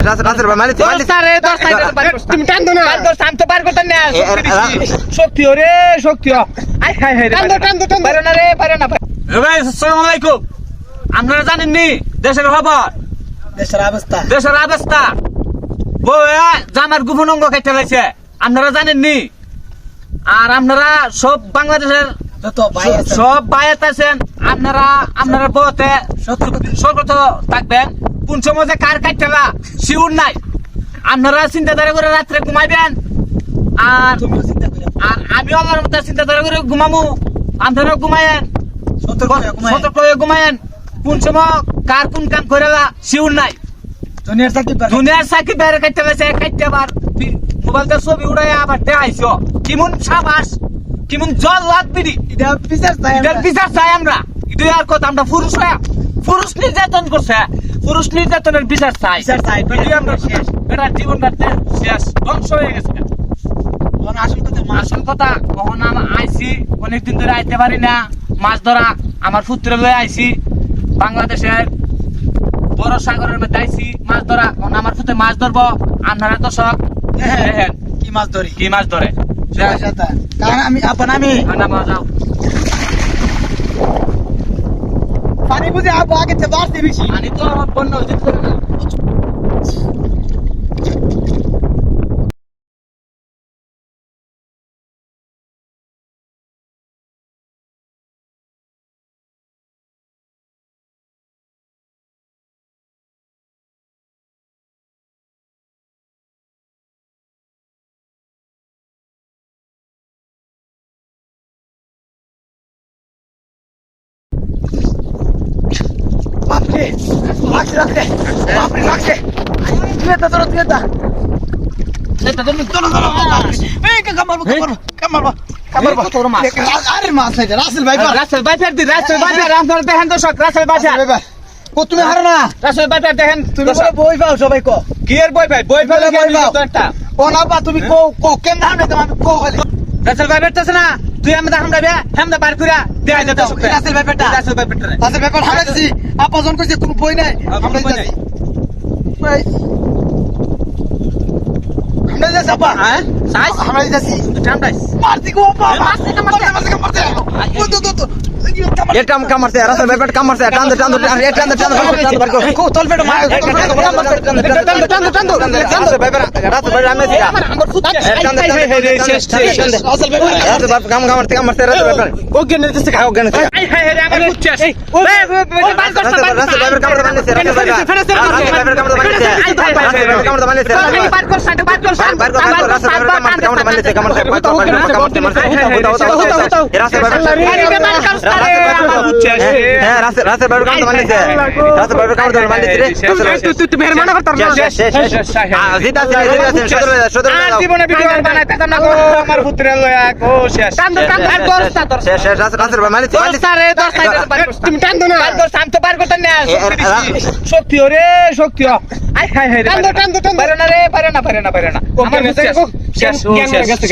রাসেল ভাই মালিছে তুমি টান দো না আমি তো পার করতে না শক্তি ওরে শক্তি আই হাই হাই টান দো পারে না রে পারে না ভাই আসসালামু আলাইকুম আপনারা জানেন নি দেশের খবর দেশের অবস্থা বউয়া জামার গোপন অঙ্গ কেটে লাইছে আপনারা জানেন নি আর আপনারা সব বাংলাদেশের সব বাইরে আছেন আপনারা বউতে সতর্ক থাকবেন কোন সময় যে কার কাটতেলা শিউর নাই আপনারা চিন্তাধারা করে রাত্রে ঘুমাইবেন আর আমিও আমার মতো চিন্তাধারা করে ঘুমামু আপনারা ঘুমায়েন সতর্ক হয়ে ঘুমায়েন কোন সময় কার কোন কাম করে শিউর নাই দুনিয়ার সাকিব বাইরে কাটতে গেছে কাটতে আবার মোবাইলটা ছবি উড়াই আবার দেখাইছো কেমন সাবাস কেমন জল লাগবি বিচার চাই আমরা এটাই আর কথা আমরা পুরুষ নির্যাতন করছে পুরুষ নির্যাতনের বিচার চাই আমরা এটা জীবনটা শেষ ধ্বংস হয়ে গেছে আসল কথা কখন আমি আইছি অনেকদিন ধরে আইতে পারি না মাছ ধরা আমার পুত্র লয়ে আইছি বাংলাদেশের বড় সাগরের মধ্যে আইছি মাছ ধরা আমার পুত্রে মাছ ধরবো আপনারা তো সব কি মাছ ধরে আমি যাও পানি বুঝে আগে বাড়তে বেশি পানি তো বন্য হইতে পারে না লাগছে তুই হারো না রাসেল ভাই দেখেন তুমি বই পাও সবাই কো কি এর বই ভাই একটা ও না বা তুমি কো কেন না তুমি কো খালি রাসেল ভাই বেরতেছ না তুই আমরা হামদা বার কইরা দেখাই দে দর্শক রাসেল ভাই পেটা রাসেল ভাই হারাইছি আপজন কইছে কোনো বই নাই আমরা যাচ্ছি আমরা যাচ্ছি আপা হ্যাঁ সাইজ আমরা যাচ্ছি ঠান্ডাই মারতি গো আপা মারতি তো এ কামড়ছে রাসেল ভাই পেট কামড়ছে টান দে কো তল পেট মার রাসেল ভাই রামে দিয়া রাসেল ভাই কামড়ছে রাসেল ভাই ও গেনে দিছে খাও গেনে আই হাই রে আমার উচ্চাস ও বার করছ রাসেল ভাই কামড় বানিয়েছে রাসেল ভাই কামড় বানিয়েছে কামড় বানিয়েছে বার কর সাইড বার কর রাসেল ভাই কামড় বানিয়েছে কামড় রাসেল ভাই রাসেল ভাই কামড় বানিয়েছে রাসেল ভাই কামড় বানিয়েছে তুই মেহর মানা করতার না জিতা জীবনে ভিডিও বানাইতে না গো আমার পুত্রের লয়া গো শেষ আর দরস্তা শেষ রাসেল ভাই মালিছে তুমি টান দো না শান্ত বার করতে না শক্তি ওরে শক্তি আই হাই হাই টান দো পারে না রে পারে না আমার শেষ